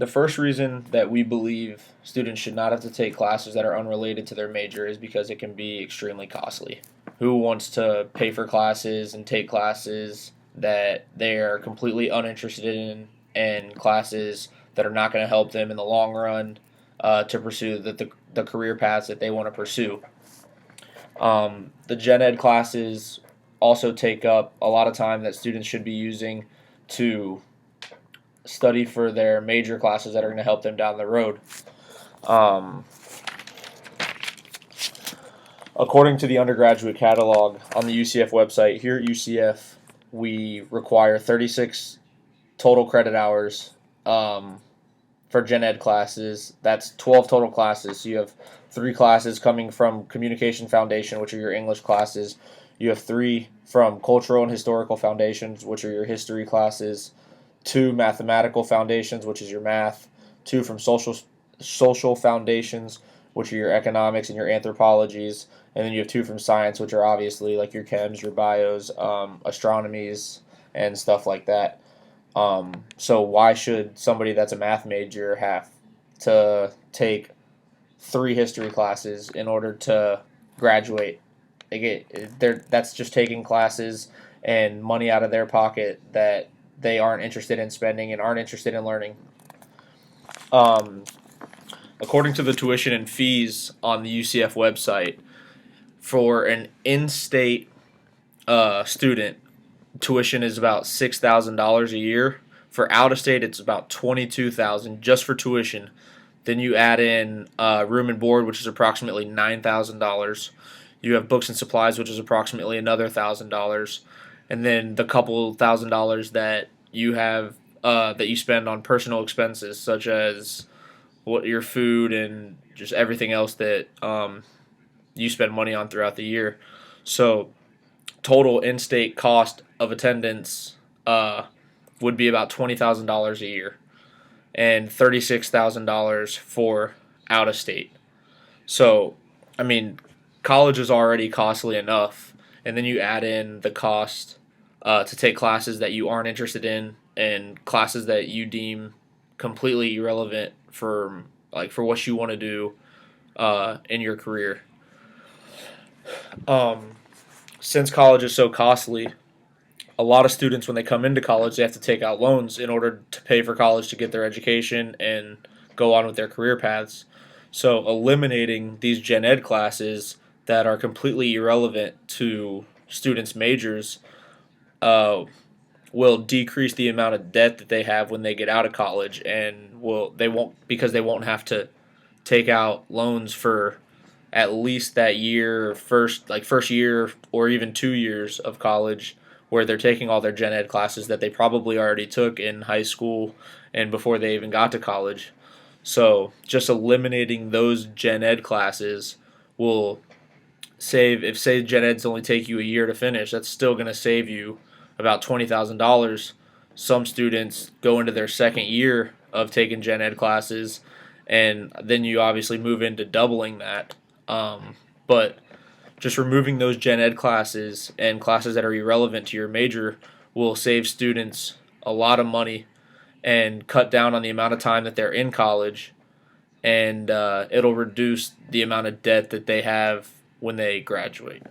The first reason that we believe students should not have to take classes that are unrelated to their major is because it can be extremely costly. Who wants to pay for classes and take classes that they are completely uninterested in, and classes that are not going to help them in the long run to pursue the career paths that they want to pursue? The gen ed classes also take up a lot of time that students should be using to study for their major classes that are going to help them down the road. Um, According to the undergraduate catalog on the UCF website, here at UCF, we require 36 total credit hours for gen ed classes. That's 12 total classes. So you have 3 classes coming from Communication Foundation, which are your English classes. You have 3 from Cultural and Historical Foundations, which are your history classes. 2 Mathematical Foundations, which is your math. 2 from Social Foundations, which are your economics and your anthropologies. And then you have 2 from science, which are obviously like your chems, your bios, astronomies, and stuff like that. So why should somebody that's a math major have to take 3 history classes in order to graduate? That's just taking classes and money out of their pocket that they aren't interested in spending and aren't interested in learning. Um, According to the tuition and fees on the UCF website, for an in-state student, tuition is about $6,000 a year. For out-of-state, it's about $22,000 just for tuition. Then you add in room and board, which is approximately $9,000. You have books and supplies, which is approximately another $1,000, and then the couple $1,000 that you have that you spend on personal expenses, such as what your food and just everything else that you spend money on throughout the year. So total in-state cost of attendance would be about $20,000 a year, and $36,000 for out-of-state. So, I mean, college is already costly enough, and then you add in the cost to take classes that you aren't interested in and classes that you deem completely irrelevant for what you want to do in your career. Since college is so costly, a lot of students, when they come into college, they have to take out loans in order to pay for college to get their education and go on with their career paths. So eliminating these gen ed classes that are completely irrelevant to students' majors will decrease the amount of debt that they have when they get out of college, and they won't have to take out loans for at least that year, first year or even 2 years of college, where they're taking all their gen ed classes that they probably already took in high school and before they even got to college. So just eliminating those gen ed classes will save, if say gen eds only take you a year to finish, that's still going to save you about $20,000. Some students go into their second year of taking gen ed classes, and then you obviously move into doubling that. But just removing those gen ed classes and classes that are irrelevant to your major will save students a lot of money and cut down on the amount of time that they're in college, and it'll reduce the amount of debt that they have when they graduate.